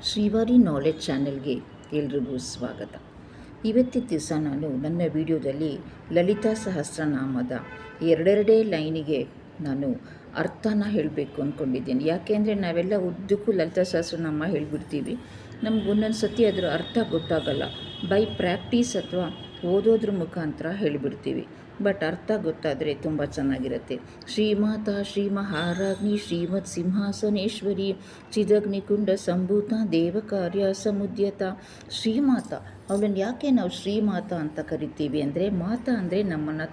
Srivari knowledge ಚಾನೆಲ್ಗೆ ಎಲ್ರಿಗೂ ಸ್ವಾಗತ. ಇವತ್ತಿನ ದಿವಸ ನಾನು ನನ್ನ ವಿಡಿಯೋದಲ್ಲಿ ಲಲಿತಾ ಸಹಸ್ರನಾಮದ ಎರಡೆರಡೇ ಲೈನಿಗೆ ನಾನು ಅರ್ಥನ ಹೇಳಬೇಕು ಅಂದ್ಕೊಂಡಿದ್ದೀನಿ. ಯಾಕೆಂದರೆ ನಾವೆಲ್ಲ ಉದ್ದಕ್ಕೂ ಲಲಿತಾ ಸಹಸ್ರನಾಮ ಹೇಳಿಬಿಡ್ತೀವಿ, ನಮ್ಗೆ ಒಂದೊಂದು ಸತಿ ಅದರ ಅರ್ಥ ಗೊತ್ತಾಗಲ್ಲ. ಬೈ ಪ್ರಾಕ್ಟೀಸ್ ಅಥವಾ ಓದೋದ್ರ ಮುಖಾಂತರ ಹೇಳಿಬಿಡ್ತೀವಿ, ಬಟ್ ಅರ್ಥ ಗೊತ್ತಾದರೆ ತುಂಬ ಚೆನ್ನಾಗಿರುತ್ತೆ. ಶ್ರೀಮಾತಾ ಶ್ರೀ ಮಹಾರಾಜ್ಞಿ ಶ್ರೀಮತ್ ಸಿಂಹಾಸನೇಶ್ವರಿ ಚಿದಗ್ನಿಕುಂಡ ಸಂಭೂತ ದೇವಕಾರ್ಯ ಸಮುದ್ಯತ. ಶ್ರೀಮಾತಾ, ಅವಳನ್ನು ಯಾಕೆ ನಾವು ಶ್ರೀಮಾತಾ ಅಂತ ಕರಿತೀವಿ ಅಂದರೆ, ಮಾತಾ ಅಂದರೆ ನಮ್ಮನ್ನು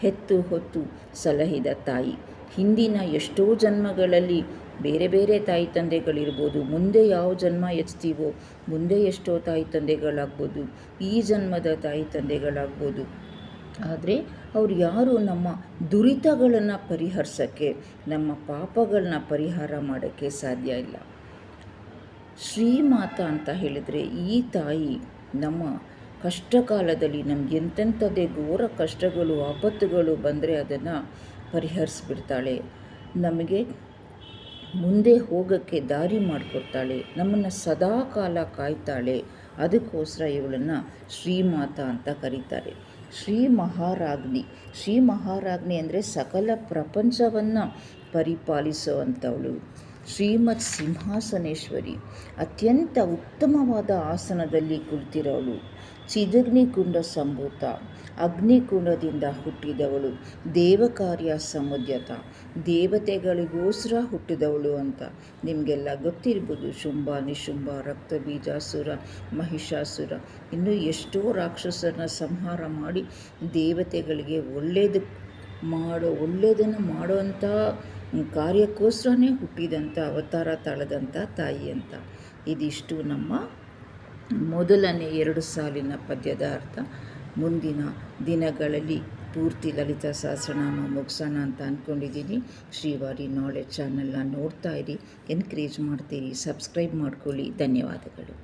ಹೆತ್ತು ಹೊತ್ತು ಸಲಹಿದ ತಾಯಿ. ಹಿಂದಿನ ಎಷ್ಟೋ ಜನ್ಮಗಳಲ್ಲಿ ಬೇರೆ ಬೇರೆ ತಾಯಿ ತಂದೆಗಳಿರ್ಬೋದು, ಮುಂದೆ ಯಾವ ಜನ್ಮ ಎತ್ತೀವೋ ಮುಂದೆ ಎಷ್ಟೋ ತಾಯಿ ತಂದೆಗಳಾಗ್ಬೋದು, ಈ ಜನ್ಮದ ತಾಯಿ ತಂದೆಗಳಾಗ್ಬೋದು. ಆದರೆ ಅವ್ರು ಯಾರು ನಮ್ಮ ದುರಿತಗಳನ್ನು ಪರಿಹರಿಸೋಕ್ಕೆ, ನಮ್ಮ ಪಾಪಗಳನ್ನ ಪರಿಹಾರ ಮಾಡೋಕ್ಕೆ ಸಾಧ್ಯ ಇಲ್ಲ. ಶ್ರೀಮಾತಾ ಅಂತ ಹೇಳಿದರೆ ಈ ತಾಯಿ ನಮ್ಮ ಕಷ್ಟ ಕಾಲದಲ್ಲಿ ನಮ್ಗೆ ಎಂತೆಂಥದ್ದೇ ಘೋರ ಕಷ್ಟಗಳು ಆಪತ್ತುಗಳು ಬಂದರೆ ಅದನ್ನು ಪರಿಹರಿಸ್ಬಿಡ್ತಾಳೆ, ನಮಗೆ ಮುಂದೆ ಹೋಗೋಕ್ಕೆ ದಾರಿ ಮಾಡಿಕೊಡ್ತಾಳೆ, ನಮ್ಮನ್ನು ಸದಾ ಕಾಲ ಕಾಯ್ತಾಳೆ. ಅದಕ್ಕೋಸ್ಕರ ಇವಳನ್ನು ಶ್ರೀಮಾತಾ ಅಂತ ಕರೀತಾರೆ. ಶ್ರೀ ಮಹಾರಾಜ್ಞಿ, ಶ್ರೀ ಮಹಾರಾಜ್ಞಿ ಅಂದರೆ ಸಕಲ ಪ್ರಪಂಚವನ್ನು ಪರಿಪಾಲಿಸುವಂಥವಳು. ಶ್ರೀಮತ್ ಸಿಂಹಾಸನೇಶ್ವರಿ, ಅತ್ಯಂತ ಉತ್ತಮವಾದ ಆಸನದಲ್ಲಿ ಕುಳಿತಿರೋಳು. ಚಿದಗ್ನಿಕುಂಡ ಸಂಭೂತ, ಅಗ್ನಿಕುಂಡದಿಂದ ಹುಟ್ಟಿದವಳು. ದೇವಕಾರ್ಯ ಸಮುದ್ಯತ, ದೇವತೆಗಳಿಗೋಸ್ಕರ ಹುಟ್ಟಿದವಳು ಅಂತ ನಿಮಗೆಲ್ಲ ಗೊತ್ತಿರ್ಬೋದು. ಶುಂಭ ನಿಶುಂಭ ರಕ್ತಬೀಜಾಸುರ ಮಹಿಷಾಸುರ ಇನ್ನೂ ಎಷ್ಟೋ ರಾಕ್ಷಸರನ್ನ ಸಂಹಾರ ಮಾಡಿ ದೇವತೆಗಳಿಗೆ ಒಳ್ಳೆಯದನ್ನು ಮಾಡೋವಂಥ ಕಾರ್ಯಕ್ಕೋಸ್ಕರನೇ ಹುಟ್ಟಿದಂಥ ಅವತಾರ ತಾಳದಂಥ ತಾಯಿ ಅಂತ. ಇದಿಷ್ಟು ನಮ್ಮ ಮೊದಲನೇ 2 ಸಾಲಿನ ಪದ್ಯದ ಅರ್ಥ. ಮುಂದಿನ ದಿನಗಳಲ್ಲಿ ಪೂರ್ತಿ ಲಲಿತಾ ಸಹಸ್ರನಾಮ ಮುಗಿಸೋಣ ಅಂತ ಅಂದ್ಕೊಂಡಿದ್ದೀನಿ. ಶ್ರೀವಾರಿ ನಾಲೆಡ್ಜ್ ಚಾನಲ್ನ ನೋಡ್ತಾ ಇರಿ, ಎನ್ಕರೇಜ್ ಮಾಡ್ತೀರಿ, ಸಬ್ಸ್ಕ್ರೈಬ್ ಮಾಡ್ಕೊಳ್ಳಿ. ಧನ್ಯವಾದಗಳು.